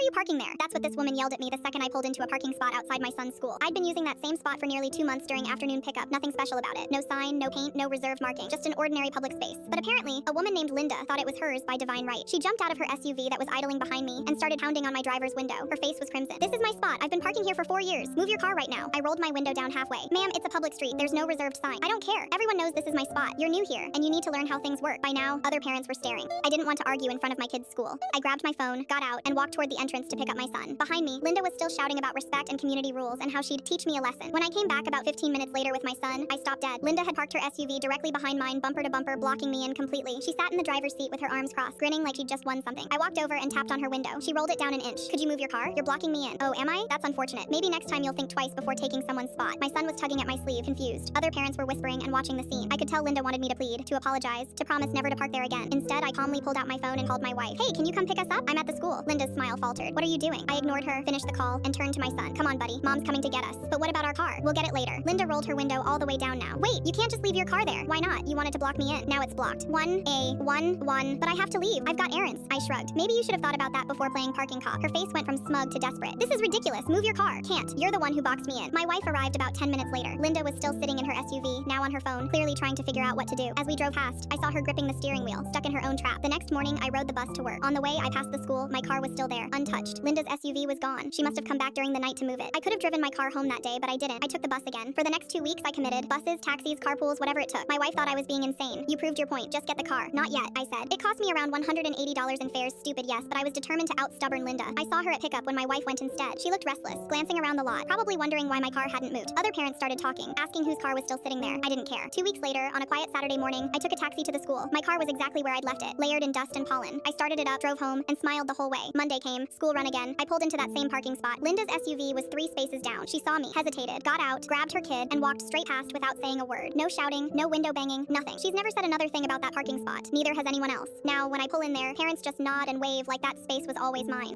you parking there?" That's what this woman yelled at me the second I pulled into a parking spot outside my son's school. I'd been using that same spot for nearly 2 months during afternoon pickup. Nothing special about it. No sign, no paint, no reserve marking. Just an ordinary public space. But apparently, a woman named Linda thought it was hers by divine right. She jumped out of her SUV that was idling behind me and started pounding on my driver's window. Her face was crimson. "This is my spot. I've been parking here for 4 years. Move your car right now." I rolled my window down halfway. "Ma'am, it's a public street. There's no reserved sign." "I don't care. Everyone knows this is my spot. You're new here, and you need to learn how things work." By now, other parents were staring. I didn't want to argue in front of my kid's school. I grabbed my phone, got out, and walked toward the entrance to pick up my son. Behind me, Linda was still shouting about respect and community rules and how she'd teach me a lesson. When I came back about 15 minutes later with my son, I stopped dead. Linda had parked her SUV directly behind mine, bumper to bumper, blocking me in completely. She sat in the driver's seat with her arms crossed, grinning like she'd just won something. I walked over and tapped on her window. She rolled it down an inch. "Could you move your car? You're blocking me in." "Oh, am I? That's unfortunate. Maybe next time you'll think twice before taking someone's spot." My son was tugging at my sleeve, confused. Other parents were whispering and watching the scene. I could tell Linda wanted me to plead, to apologize, to promise never to park there again. Instead, I calmly pulled out my phone and called my wife. "Hey, can you come pick us up? I'm at the school." Linda's smile faltered. "What are you doing?" I ignored her, finished the call, and turned to my son. "Come on, buddy. Mom's coming to get us." "But what about our car?" "We'll get it later." Linda rolled her window all the way down now. "Wait, you can't just leave your car there." "Why not? You wanted to block me in. Now it's blocked." But I have to leave. I've got errands." I shrugged. "Maybe you should have thought about that before playing parking cop." Her face went from smug to desperate. "This is ridiculous. Move your car." "Can't. You're the one who boxed me in." My wife arrived about 10 minutes later. Linda was still sitting in her SUV, now on her phone, clearly trying to figure out what to do. As we drove past, I saw her gripping the steering wheel, stuck in her own trap. The next morning, I rode the bus to work. On the way, I passed the school. My car was still there, untouched. Linda's SUV was gone. She must have come back during the night to move it. I could have driven my car home that day, but I didn't. I took the bus again. For the next 2 weeks, I committed. Buses, taxis, carpools, whatever it took. My wife thought I was being insane. "You proved your point. Just get the car." "Not yet," I said. It cost me around $180 in fares. Stupid, yes, but I was determined to out stubborn Linda. I saw her at pickup when my wife went instead. She looked restless, glancing around the lot, probably wondering why my car hadn't moved. Other parents started talking, asking whose car was still sitting there. I didn't care. 2 weeks later, on a quiet Saturday morning, I took a taxi to the school. My car was exactly where I'd left it, layered in dust and pollen. I started it up, drove home, and smiled the whole way. Monday came, school run again. I pulled into that same parking spot. Linda's SUV was 3 spaces down. She saw me, hesitated, got out, grabbed her kid, and walked straight past without saying a word. No shouting, no window banging, nothing. She's never said another thing about that parking spot. Neither has anyone else. Now, when I pull in there, parents just nod and wave like that space was always mine.